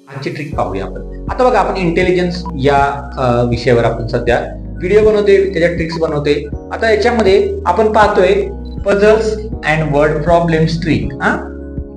आजची ट्रिक पाहूया आपण. आता बघा, आपण इंटेलिजन्स या विषयावर आपण सध्या व्हिडिओ बनवते, त्याच्या ट्रिक्स बनवते. आता याच्यामध्ये आपण पाहतोय puzzles and word problems trick.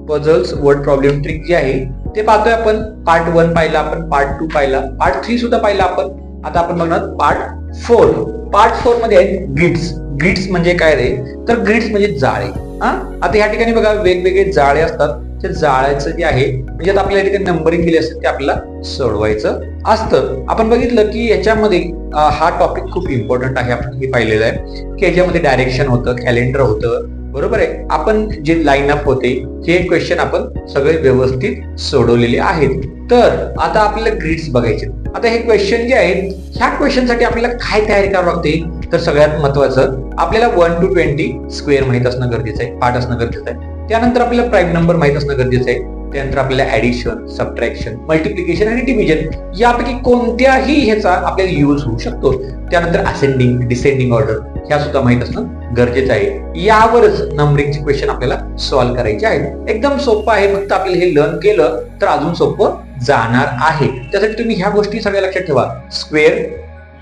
Puzzles word problem trick जी आहे ते पाहतोय आपण. पार्ट 1 पाहिला आपण, पार्ट 2 पाहिला, पार्ट 3 सुद्धा पाहिला आपण. आता आपण बघणार पार्ट 4. पार्ट 4 मध्ये आहेत ग्रिड्स. ग्रिड्स म्हणजे काय रे, तर ग्रिड्स म्हणजे जाळे. आता या ठिकाणी बघा वेगवेगळे जाळे असतात. त्या जाळ्याचं जे आहे म्हणजे आता आपल्याला ठिकाणी नंबरिंग दिली असते ते आपल्याला सोडवायचं असतं. आपण बघितलं की याच्यामध्ये हा टॉपिक खूप इम्पॉर्टंट आहे. आपण हे पाहिलेलं आहे की याच्यामध्ये डायरेक्शन होतं, कॅलेंडर होतं, बरोबर आहे. आपण जे लाईन अप होते हे क्वेश्चन आपण सगळे व्यवस्थित सोडवलेले आहेत. तर आता आपल्याला ग्रिड्स बघायचे. आता हे क्वेश्चन जे आहेत, ह्या क्वेश्चन साठी आपल्याला काय तयारी करावं लागते, तर सगळ्यात महत्वाचं आपल्याला 1 to 20 स्क्वेअर माहित असणं गरजेचं आहे, पार्ट असणं गरजेचं आहे. त्यानंतर आपल्याला प्राईम नंबर माहित असणं गरजेचं आहे. त्यानंतर आपल्याला ऍडिशन, सबट्रॅक्शन, मल्टिप्लिकेशन आणि डिव्हिजन यापैकी कोणत्याही ह्याचा आपल्याला यूज होऊ शकतो. त्यानंतर असेंडिंग, डिसेंडिंग ऑर्डर ह्या सुद्धा माहित असणं गरजेचं आहे. यावरच नंबरिंगचे क्वेश्चन आपल्याला सॉल्व्ह करायचे आहेत. एकदम सोपं आहे, फक्त आपल्याला हे लर्न केलं तर अजून सोपं जाणार आहे. त्यासाठी तुम्ही ह्या गोष्टी सगळ्या लक्षात ठेवा. स्क्वेअर,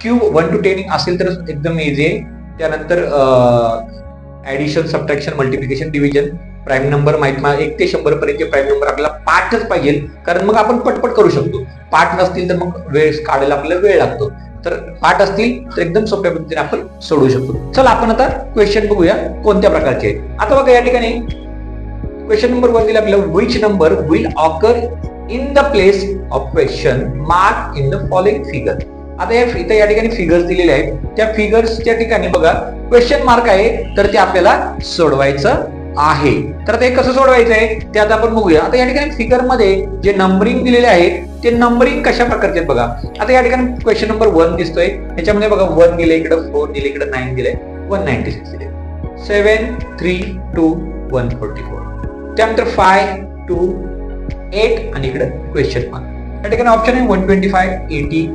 क्यूब 1 to 10 असेल तर एकदम इझी आहे. त्यानंतर addition, subtraction, multiplication, division, prime number माहित 1 ते 100 पर्यंतचे प्राईम नंबर आपल्याला पाठच पाहिजे, कारण मग आपण पटपट करू शकतो. पाठ नसतील तर मग वेळ काढायला आपल्याला वेळ लागतो. तर पाठ असतील तर एकदम सोप्या पद्धतीने आपण सोडवू शकतो. चला आपण आता क्वेश्चन बघूया कोणत्या प्रकारचे आहेत. आता बघा या ठिकाणी क्वेश्चन नंबर 1 दिला आपल्याला, which number will occur in the place of question mark in the following figure. आता इथे या ठिकाणी फिगर्स दिलेले आहेत. त्या फिगर्सच्या ठिकाणी बघा क्वेश्चन मार्क आहे, तर ते आपल्याला सोडवायचं आहे. तर ते कसं सोडवायचं आहे ते आता आपण बघूया. आता या ठिकाणी फिगर मध्ये जे नंबरिंग दिलेले आहेत ते नंबरिंग कशा प्रकारचे आहेत बघा. आता या ठिकाणी क्वेश्चन नंबर 1 दिसतोय, त्याच्यामध्ये बघा 1 दिले, इकडे 4 दिले, इकडे 9 दिले, 196 दिले, 7 3 2 144, त्यानंतर 5 2 8 आणि इकडे क्वेश्चन मार्क. या ठिकाणी ऑप्शन आहे 125, 80,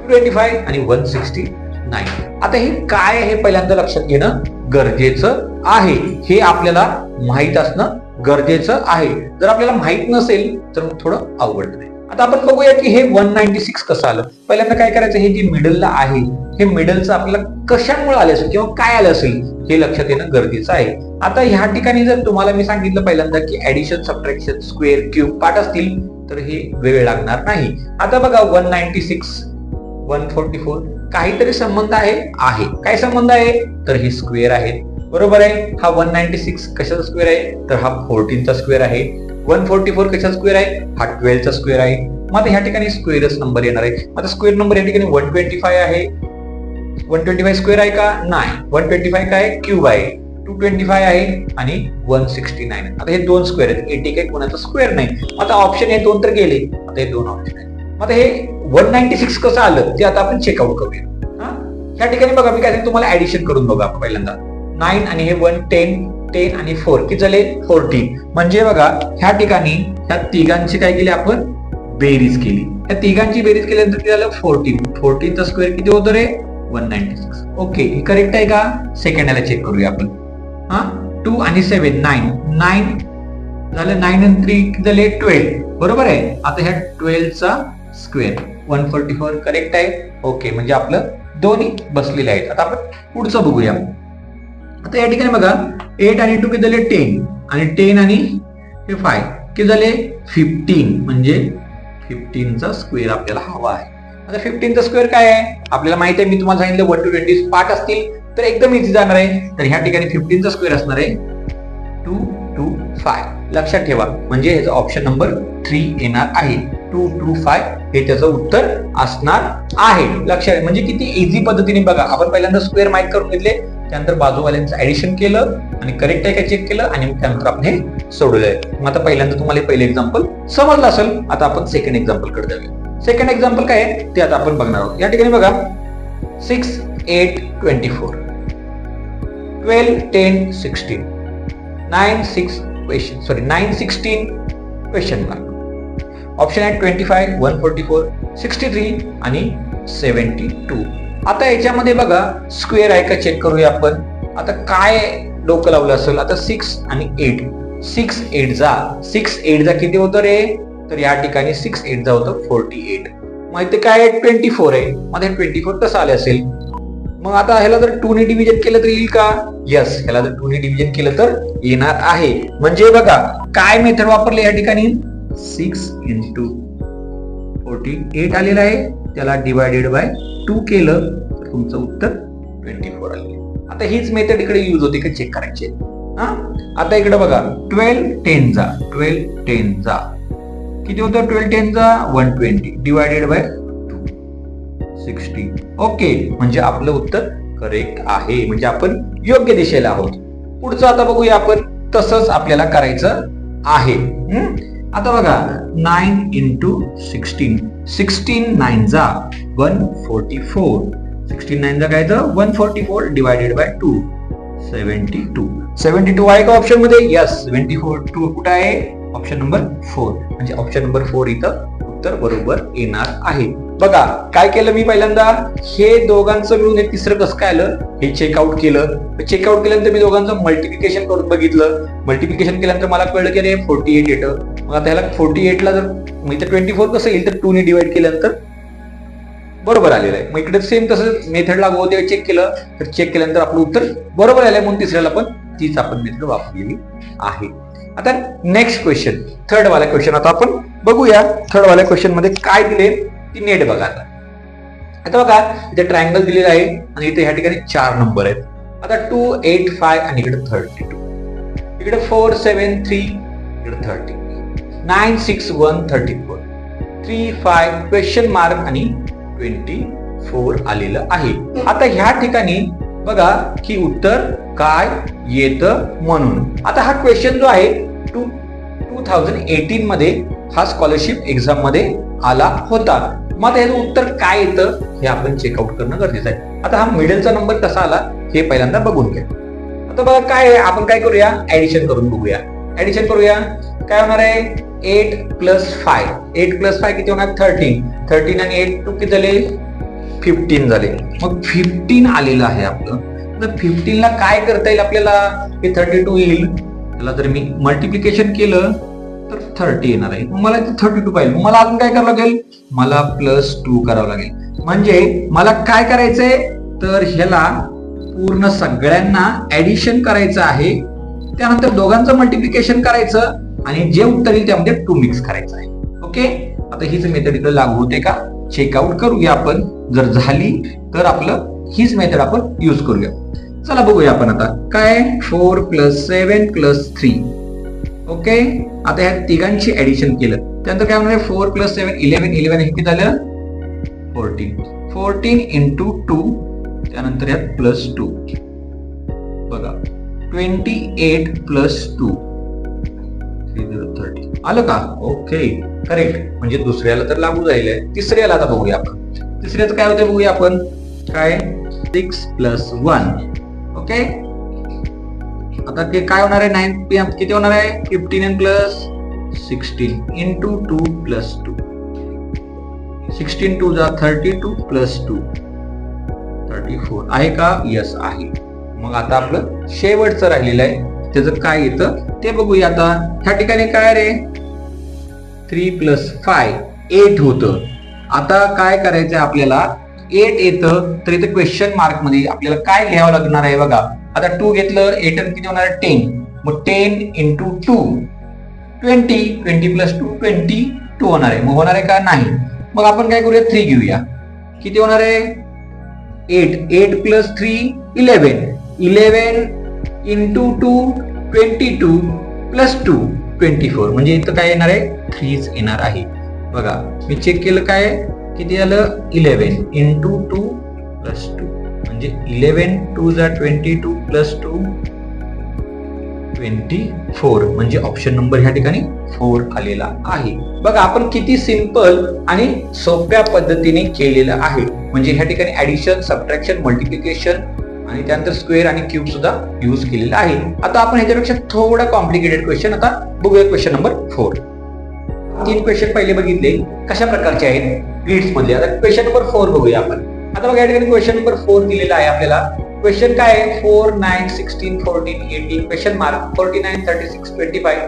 225 आणि 169. आता हे काय आहे पहिल्यांदा लक्षात घेणं गरजेचं आहे. हे आपल्याला माहित असणं गरजेचं आहे. जर आपल्याला माहित नसेल तर मग थोडं अवघड आहे. आता आपण बघूया की हे 196 कसं आलं. पहिल्यांदा काय करायचं, हे जे मिडलला आहे हे मिडलचं आपल्याला कशामुळे आलं असेल किंवा काय आलं असेल हे लक्षात येणं गरजेचं आहे. आता ह्या ठिकाणी जर तुम्हाला मी सांगितलं पहिल्यांदा की ऍडिशन, सबट्रॅक्शन, स्क्वेअर, क्यूब पाठ असतील तर हे वेळ लागणार नाही. आता बघा 196 144 काहीतरी संबंध आहे. काय संबंध आहे, तर हे स्क्वेअर आहे, बरोबर आहे. हा 196 कशाचा स्क्वेअर आहे, तर हा 14 चा स्क्वेअर आहे. 144 कशाचा स्क्वेअर आहे, हा 12 चा स्क्वेअर आहे. मग आता ह्या ठिकाणी स्क्वेअरच नंबर येणार आहे. आता स्क्वेअर नंबर या ठिकाणी 125 आहे. 125 स्क्वेअर आहे का, नाही. 125 काय, क्यूब आहे. 225 आहे आणि 169. आता हे 2 स्क्वेअर आहेत, 80 काही कोणाचा स्क्वेअर नाही. आता ऑप्शन हे 2 तर गेले, आता हे 2 ऑप्शन आहेत. आता हे 196 कसं आलं ते आता आपण चेकआउट करूया. ह्या ठिकाणी बघा मी काय तुम्हाला ऍडिशन करून बघा पहिल्यांदा. 9 आणि हे 1 10 आणि 4 किती झाले, 14. म्हणजे बघा ह्या ठिकाणी ह्या तिघांची काय केली आपण, बेरीज केली. ह्या तिघांची बेरीज केल्यानंतर किती झालं, 14 चा स्क्वेअर किती होतो रे, 196. ओके, करेक्ट आहे का. सेकंड याला चेक करूया आपण. 2 आणि 7 9 झालं, 9 आणि 3 किती झाले, 12, बरोबर आहे. आता ह्या 12 चा स्क्वेअर 144 करेक्ट आहे. ओके, म्हणजे आपलं दोन्ही बसलेले आहेत. आता आपण पुढचं बघूया. आता या ठिकाणी बघा 8 आणि 2 किती झाले, 10 आणि 10 आणि हे 5 किती झाले, 15. म्हणजे 15 चा स्क्वेअर आपल्याला हवा आहे. आता 15 चा स्क्वेअर काय आहे आपल्याला माहिती आहे. मी तुम्हाला सांगितलं 1 to 20 पार्ट असतील तर एकदम इझी जाणार आहे. तर ह्या ठिकाणी 15 चा स्क्वेअर असणार आहे 225. लक्षात ठेवा, म्हणजे ह्याचा ऑप्शन नंबर 3 येणार आहे. 225 हे त्याचं उत्तर असणार आहे. लक्षात, म्हणजे किती इझी पद्धतीने बघा. आपण पहिल्यांदा स्क्वेअर माहित करून घेतले, त्यानंतर बाजूवाल्यांचं ऍडिशन केलं आणि करेक्ट आहे का चेक केलं आणि त्यानंतर आपण हे सोडवलंय. मग आता पहिल्यांदा तुम्हाला पहिले एक्झाम्पल समजलं असेल. आता आपण सेकंड एक्झाम्पल कडे जाऊया. सेकंड एक्झाम्पल काय आहे ते आता आपण बघणार आहोत. या ठिकाणी बघा 6 8 24 12 10 16 9 16 क्वेश्चन मार्क. ऑप्शन आहे 25 144 63 आणि 72. आता याच्यामध्ये बघा स्क्वेअर आहे का चेक करूया आपण. आता काय डोकं लावलं असेल. आता 6 आणि 8 6 8 जा किती होतं रे, तर या ठिकाणी 6 8 होतं 48. मग इथे काय 24 आहे, मग 24 कसं आले असेल? मग आता ह्याला जर 2 ने डिव्हिजन केलं तर येईल का? यस, ह्याला जर 2 ने डिव्हिजन केलं तर येणार आहे. म्हणजे बघा काय मेथड वापरले या ठिकाणी, 6 into 48 आलेलं आहे, त्याला डिवायडेड बाय 2 केलं तर तुमचं उत्तर 24 आले. आता हीच मेथड इकडे यूज होते का चेक करायचे. आता इकडे बघा 12 10 जा किती होतं? 12 10 जा 120 डिवायडेड बाय 60. ओके, म्हणजे आपलं उत्तर करेक्ट आहे, म्हणजे आपण योग्य दिशेला आहोत. पुढचं आता बघूया आपण, तसंच आपल्याला करायचं आहे. आता बघा 9 into 16 16 9 जा 144 16 9 जा काय तर 144 डिवायडेड बाय 2 72 आहे का ऑप्शन मध्ये? यस, 74 कुठे आहे? Option number 4. म्हणजे ऑप्शन नंबर 4 इथं उत्तर बरोबर येणार आहे. बघा काय केलं मी पहिल्यांदा, हे दोघांचं मिळून हे तिसरं कसं काय आलं हे चेकआउट केलं. चेकआउट केल्यानंतर मी दोघांचं मल्टिप्लिकेशन करून बघितलं. मल्टिप्लिकेशन केल्यानंतर मला कळलं की अरे 48 येतं. मग आता ह्याला 48 ला जर मग इथं 24 कसं येईल तर 2 ने डिवाइड केल्यानंतर बरोबर आलेलं आहे. मग इकडे सेम तसं मेथड लागू होते, चेक केलं तर चेक केल्यानंतर आपलं उत्तर बरोबर आलंय, म्हणून तिसऱ्याला पण तीच आपण मेथड वापरलेली आहे. आता नेक्स्ट क्वेश्चन, थर्ड वाला क्वेश्चन आता आपण बघूया. थर्ड वाल्या क्वेश्चन मध्ये काय दिले ती नेट बघा. आता बघा इथे ट्रायंगल दिलेला आहे आणि इथे ह्या ठिकाणी 4 नंबर आहेत. आता 2 8 5 आणि इकडे 32, इकडे 4 7 3, इकडे 30, 9 6 1 34, 3 5 क्वेश्चन मार्क आणि 24 आलेलं आहे. आता ह्या ठिकाणी बघा की उत्तर काय येतं म्हणून. आता हा क्वेश्चन जो आहे 2018 मध्ये हा स्कॉलरशिप एक्झाम मध्ये आला होता. मग याचं उत्तर काय येतं हे आपण चेकआउट करणं गरजेचं आहे. आता हा मिडलचा नंबर कसा आला हे पहिल्यांदा बघून घ्या. आता बघा काय आहे, आपण काय करूया, ऍडिशन करून बघूया. ऍडिशन करूया, काय होणार आहे 8 + 5 8 + 5 किती होणार 13 13 आणि 8 2 किती झाले 15 झाले. मग 15 आलेलं आहे आपलं. तर 15 ला काय करता येईल आपल्याला, हे 32 येईल, त्याला जर मी मल्टिप्लिकेशन केलं तर 30 येणार आहे. मला 32 पाहिजे, मला अजून काय करावं लागेल, मला +2 करावं लागेल. म्हणजे मला काय करायचंय तर ह्याला पूर्ण सगळ्यांना ऍडिशन करायचं आहे, त्यानंतर दोघांचं मल्टिप्लिकेशन करायचं आणि जे उत्तर येईल त्यामध्ये 2 मिक्स करायचं आहे. ओके, आता हीच मेथड इकडे लागू होते का चेकआउट करूया आपण. जर झाली तर आपलं हीच मेथड आपण यूज करूया. चला बघूया आपण आता काय 4 + 7 + 3. ओके, आता ह्या तिघांची ऍडिशन केलं त्यानंतर काय होणार 4 + 7 11 11 हे किती झालं 14 14 × 2, त्यानंतर यात +2 बघा 28 + 2 30 आलं का. ओके करेक्ट, म्हणजे दुसऱ्याला तर लागू झालेलं आहे. तिसऱ्याला आता बघूया आपण. तिसऱ्याचं काय होतं बघूया आपण, काय 6 + 1. ओके, आता ते काय होणार आहे 9 किती होणार आहे 15 + 16 × 2 + 2 16 2 जा 32 + 2 34 आहे का. यस आहे. मग आता आपलं शेवटचं राहिलेलं आहे त्याचं काय येतं ते बघूया. आता ह्या ठिकाणी काय रे 3 + 5 8 होतं. आता काय करायचंय आपल्याला 8 येतं तर इथे क्वेश्चन मार्क मध्ये आपल्याला काय लिहावं लागणार आहे बघा. आता 2 घेतलं 8 किती होणार 10, मग 10 × 2 20 20 + 2 22 होणार आहे. मग होणार आहे का नाही. मग आपण काय करूया 3 घेऊया, किती होणार आहे 8 8 + 3 11 11 × 2 22 + 2 24. म्हणजे इथं काय येणार आहे 3 येणार आहे. बघा मी चेक केलं काय किती झालं 11 × 2 + 2 म्हणजे 11 2 जा 22 + 2 24. म्हणजे ऑप्शन नंबर ह्या ठिकाणी 4 आलेला आहे. बघा आपण किती सिंपल आणि सोप्या पद्धतीने केलेलं आहे. म्हणजे ह्या ठिकाणी ऍडिशन सबट्रॅक्शन मल्टिप्लिकेशन आणि त्यानंतर स्क्वेअर आणि क्यूब सुद्धा यूज केलेला आहे. आता आपण ह्याच्यापेक्षा थोडा कॉम्प्लिकेटेड क्वेश्चन आता बघूया. Question number 4. 3 क्वेश्चन पहिले बघितले कशा प्रकारचे आहेत ग्रिड्स मधले. आता क्वेश्चन नंबर 4 बघूया आपण. आता बघा या ठिकाणी क्वेश्चन नंबर 4 दिलेला आहे आपल्याला. क्वेश्चन काय आहे 4 9 16 14 18 question mark 49 36 25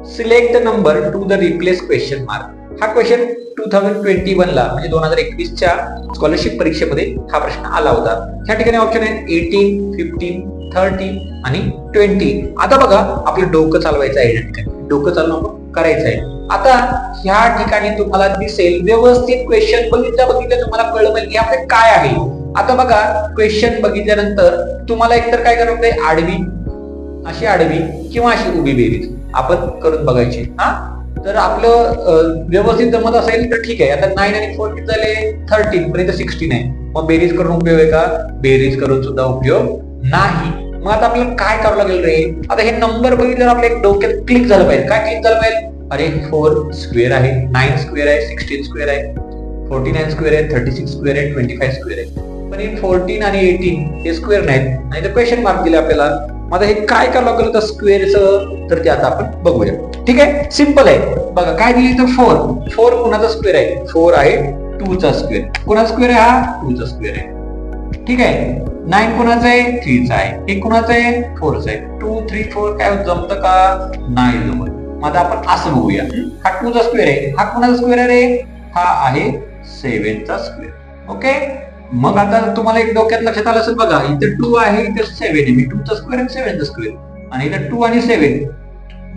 select the number two the replace question mark. हा क्वेश्चन 2021 ला म्हणजे 2021च्या स्कॉलरशिप परीक्षेमध्ये हा प्रश्न आला होता. ह्या ठिकाणी ऑप्शन आहे 18, 15, 30 आणि 20. आता बघा आपलं डोकं चालवायचं आहे, या ठिकाणी डोकं चालवून आपण करायचं आहे. आता ह्या ठिकाणी तुम्हाला दिसेल व्यवस्थित क्वेश्चन बघितलं तुम्हाला कळलं पाहिजे की आपले काय आहे. आता बघा क्वेश्चन बघितल्यानंतर तुम्हाला एकतर काय करावं लागेल, आडवी, अशी आडवी किंवा अशी उभी बेरीज आपण करून बघायची. हा तर आपलं व्यवस्थित जमत असेल तर ठीक आहे. आता 9 आणि 4 किती झाले, 13 पर्यंत 16 आहे. मग बेरीज करून उपयोग आहे का, बेरीज करून सुद्धा उपयोग नाही. मग आता आपल्याला काय करावं लागेल रे, आता हे नंबर बघितल्यावर आपल्या डोक्यात क्लिक झालं पाहिजे. काय क्लिक झालं पाहिजे, अरे 4 स्क्वेअर आहे, 9 स्क्वेअर आहे, 16 स्क्वेअर आहे, 49 स्क्वेअर आहे, 36 स्क्वेअर आहे, 25 स्क्वेअर आहे. पण हे 14 आणि 18 हे स्क्वेअर नाहीत आणि ते क्वेश्चन मार्क दिले आपल्याला. मग हे काय करावं लागलं तर स्क्वेअरचं, तर ते आता आपण बघूया. ठीक आहे, सिंपल आहे. बघा काय दिली तर 4 कुणाचा स्क्वेअर आहे, 4 आहे 2 चा स्क्वेअर. कुणाचा स्क्वेअर आहे, हा 2 चा स्क्वेअर आहे. ठीक आहे, 9 कुणाचा आहे, 3 चा आहे. हे कुणाचा आहे, 4 चा आहे. 2 3 4 काय जमतं का, नाही जमत. मग आता आपण असं बघूया, हा 2 चा स्क्वेअर आहे, हा कुणाचा स्क्वेअर आहे रे, हा आहे 7 चा स्क्वेअर. ओके, मग आता तुम्हाला एक डोक्यात लक्षात आलं असेल बघा, इथे 2 आहे, इथे 7 आहे. मी 2 चा स्क्वेअर आणि 7 चा स्क्वेअर आणि इथे 2 आणि 7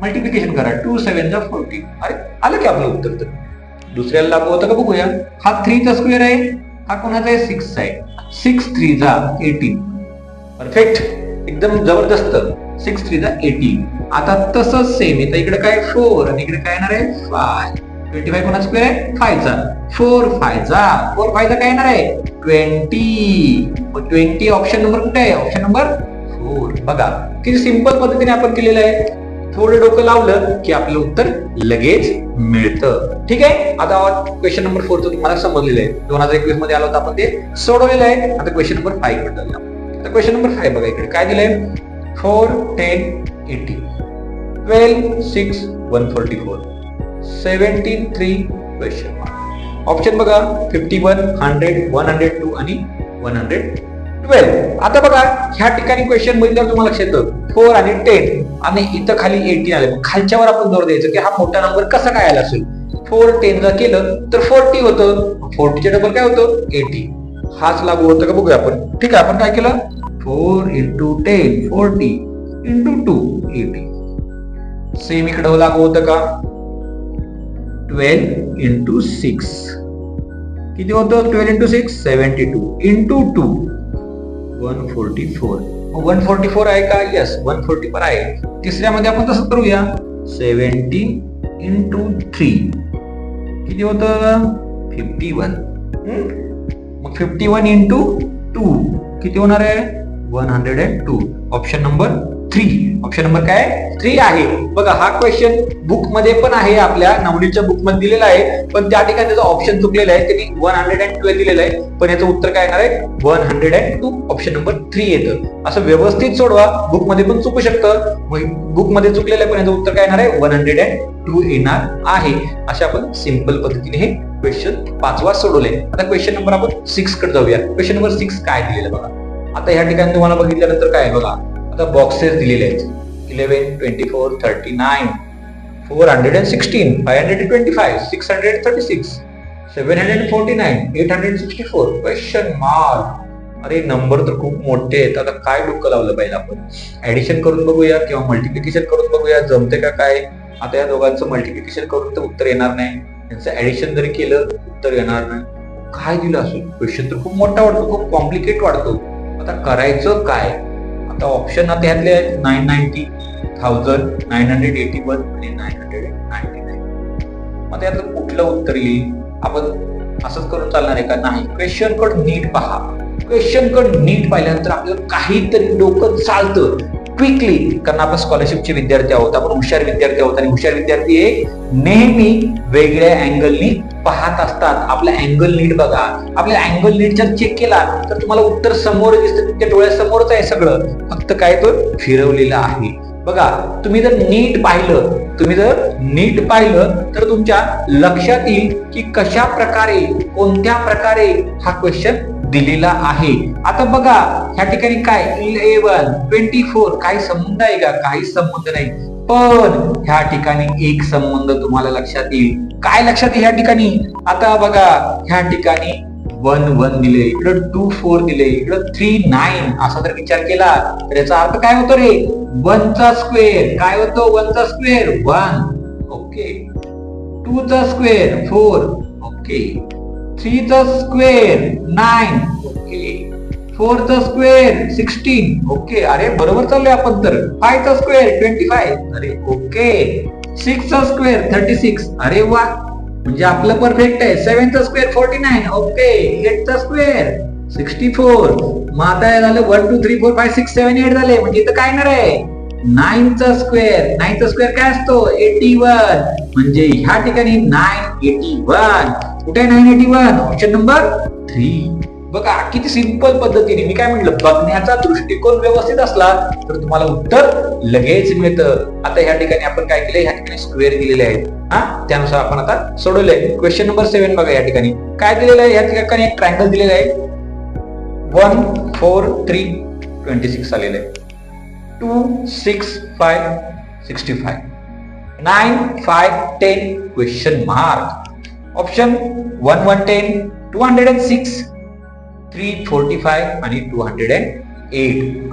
मल्टिप्लिकेशन करा, 2 7 चा 40. अरे आलं की आपलं उत्तर. तर दुसऱ्याला लागू होतं का बघूया. हा 3 चा स्क्वेअर आहे, हा कोणाचा आहे, 6 चा आहे. 6 3 चा 18. परफेक्ट, एकदम जबरदस्त. 6 3 चा 18. आता तसंच सेम आहे, इकडे काय 4 आणि इकडे काय येणार आहे 5. 25 कोणाचा स्क्वेअर आहे, 5 चा. 4 5 चा काय येणार आहे 20. 20 ऑप्शन नंबर कुठे आहे, ऑप्शन नंबर 4. बघा किती सिंपल पद्धतीने आपण केलेलं आहे. थोडं डोकं लावलं की आपलं उत्तर लगेच मिळतं. ठीक आहे, आता क्वेश्चन नंबर 4 तुम्हाला समजलेलं आहे. 2021 मध्ये आलं होतं, आपण ते सोडवलेलं आहे. आता क्वेश्चन नंबर 5 कडे. आता क्वेश्चन नंबर 5 बघा, इकडे काय दिलंय, 4 10 80, 12 6 144, 17 3 क्वेश्चन मार्क. ऑप्शन बघा 51 100 102 आणि 112. आता बघा ह्या ठिकाणी क्वेश्चन बघितल्यावर तुम्हाला लक्षात येतं 4 आणि 10 आणि इथं खाली 18 आले. खालच्यावर आपण जोर द्यायचं की हा मोठा नंबर कसा काय आला असेल. 4 10 ला केलं तर 40 होतं, 40चे डबल काय होतं 80. हाच लागू होतं का बघूया आपण. ठीक आहे, आपण काय केलं, 4 into 10 40 into 2 80. सेम इकडं लागू होतं का, 12 into 6 किती होतं, 12 into 6 72 into 2 144. 144 आहे का, यस 144 आहे. तिसऱ्यामध्ये आपण तसं करूया, 17 into 3 किती होतं 51. मग 51 into 2 किती होणार आहे 102. Option number 3. ऑप्शन नंबर काय 3 आहे. बघा हा क्वेश्चन बुक मध्ये पण आहे, आपल्या नवनीतच्या बुक मध्ये दिलेला आहे, पण त्या ठिकाणी त्याचा ऑप्शन चुकलेला आहे. त्यांनी 112 दिलेलं आहे, पण याचं उत्तर काय येणार आहे 102. ऑप्शन नंबर 3 येतं. असं व्यवस्थित सोडवा, बुक मध्ये पण चुकू शकतं. बुक मध्ये चुकलेलं आहे, पण याचं उत्तर काय येणार आहे 102 येणार आहे. अशा आपण सिंपल पद्धतीने हे क्वेश्चन 5वा सोडवले. आता क्वेश्चन नंबर आपण 6 कडे जाऊया. क्वेश्चन नंबर 6 काय दिलेलं बघा. आता ह्या ठिकाणी तुम्हाला बघितल्यानंतर काय बघा, आता बॉक्सेस दिलेले आहेत 11 24 39 416 525 636 749 864 क्वेश्चन मार्क. अरे नंबर तर खूप मोठे आहेत. आता काय डोकं लावलं पाहिजे आपण, ऍडिशन करून बघूया किंवा मल्टिप्लिकेशन करून बघूया, जमते का काय. आता या दोघांचं मल्टिप्लिकेशन करून तर उत्तर येणार नाही, त्यांचं ऍडिशन जरी केलं उत्तर येणार नाही. काय दिलं असेल, क्वेश्चन तर खूप मोठा वाटतो, खूप कॉम्प्लिकेट वाटतो. आता करायचं काय. आता ऑप्शन आता ह्यातले आहेत 990 1000 981 आणि 999. मग त्यातलं कुठलं उत्तर येईल. आपण असंच करून चालणार आहे का, नाही. क्वेश्चन कड नीट पहा. क्वेश्चन कड नीट पाहिल्यानंतर आपल्याला काहीतरी डोकं चालतं क्विकली, कारण आपण स्कॉलरशिपचे विद्यार्थी आहोत, आपण हुशार विद्यार्थी आहोत. आणि हुशार विद्यार्थी हे नेहमी वेगळ्या अँगलनी पाहत असतात. आपला अँगल नीट बघा. आपल्या अँगल नीट जर चेक केला तर तुम्हाला उत्तर समोर दिसतं, तुमच्या डोळ्यासमोरच आहे सगळं, फक्त काय तो फिरवलेलं आहे. बघा तुम्ही जर नीट पाहिलं तर तुमच्या लक्षात येईल की कशा प्रकारे, कोणत्या प्रकारे हा क्वेश्चन दिलेला आहे. आता बघा ह्या ठिकाणी काय 11 24 काही संबंध आहे का, काही संबंध नाही. पण ह्या ठिकाणी एक संबंध तुम्हाला लक्षात येईल. काय लक्षात येईल ह्या ठिकाणी? आता बघा ह्या ठिकाणी 1 1 दिले, इकडं 2 4 दिले, इकडं 3 9 असा जर विचार केला तर याचा अर्थ काय होतो रे? 1 चा स्क्वेअर. काय होतो 1 चा स्क्वेअर? 1. ओके. 2 चा स्क्वेअर 4. ओके. 3 चा स्क्वेअर 9. ओके. 4 चा स्क्वेअर 16. ओके. अरे बरोबर चाललोय आपण तर. 5 चा स्क्वेअर 25. अरे ओके. 6 चा स्क्वेअर 36. अरे वा, म्हणजे आपलं परफेक्ट आहे. 7 चा स्क्वेअर 49. ओके. 8 चा स्क्वेअर 64. मग आता हे झालं 1 2 3 4 5 6 7 8 झाले. म्हणजे इथं काय येणार आहे? 9 चा स्क्वेअर. 9 चा स्क्वेअर काय असतो? 81. म्हणजे ह्या ठिकाणी 981. कुठे 981? Option number 3. बघा किती सिंपल पद्धतीने, मी काय म्हटलं, बघण्याचा दृष्टिकोन व्यवस्थित असला तर तुम्हाला उत्तर लगेच मिळतं. आता ह्या ठिकाणी आपण काय केलंय? ह्या ठिकाणी स्क्वेअर दिलेले आहेत. त्यानुसार आपण आता सोडवलंय. क्वेश्चन नंबर 7 बघा, या ठिकाणी काय दिलेलं आहे? या ठिकाणी एक ट्रायंगल दिलेला आहे. 1 4 3 26 आलेलं आहे. 2 6 5 65. 9 5 10 क्वेश्चन मार्क. ऑप्शन 1 1 10 206 345 आणि 208.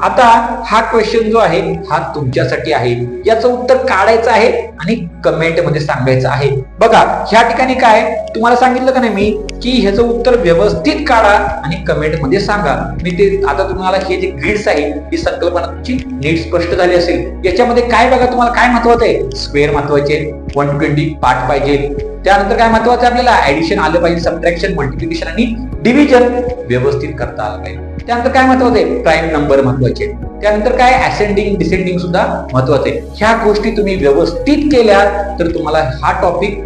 आता हा क्वेश्चन जो आहे हा तुमच्यासाठी आहे. याचं उत्तर काढायचं आहे आणि कमेंट मध्ये सांगायचं आहे. बघा ह्या ठिकाणी काय तुम्हाला सांगितलं का नाही मी, की ह्याचं उत्तर व्यवस्थित काढा आणि कमेंट मध्ये सांगा. मी ते आता तुम्हाला हे जे ग्रिड्स आहे ही संकल्पना तुमची नीट स्पष्ट झाली असेल. याच्यामध्ये काय बघा तुम्हाला काय महत्वाचं आहे? स्क्वेअर महत्वाचे, 120 पार्ट पाहिजे. त्यानंतर काय महत्वाचं आहे? आपल्याला ऍडिशन आलं पाहिजे, सबट्रॅक्शन, मल्टिप्लिकेशन आणि डिव्हिजन व्यवस्थित करता आलं पाहिजे. त्यानंतर काय महत्वाचं आहे? प्राईम नंबर महत्वाचे. त्यानंतर काय असेंडिंग डिसेंडिंग सुद्धा महत्वाचं आहे. ह्या गोष्टी तुम्ही व्यवस्थित केल्या तर तुम्हाला हा टॉपिक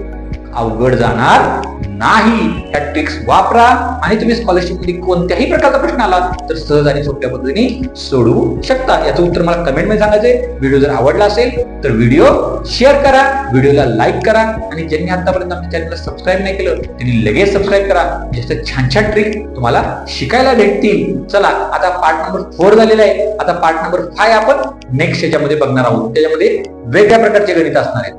अवघड जाणार नाही. ह्या ट्रिक्स वापरा आणि तुम्ही स्कॉलरशिप मध्ये कोणत्याही प्रकारचा प्रश्न आला तर सहज आणि सोप्या पद्धतीने सोडवू शकता. याचं उत्तर मला कमेंट मध्ये सांगायचंय. व्हिडिओ जर आवडला असेल तर व्हिडिओ शेअर करा, व्हिडिओला लाईक करा आणि ज्यांनी आतापर्यंत आमच्या चॅनलला सबस्क्राईब नाही केलं त्यांनी लगेच सबस्क्राईब करा. जास्त छान छान ट्रिक तुम्हाला शिकायला भेटतील. चला आता पार्ट नंबर 4 झालेला आहे. आता पार्ट नंबर 5 आपण नेक्स्ट याच्यामध्ये बघणार आहोत. त्याच्यामध्ये वेगळ्या प्रकारचे गणित असणार आहेत.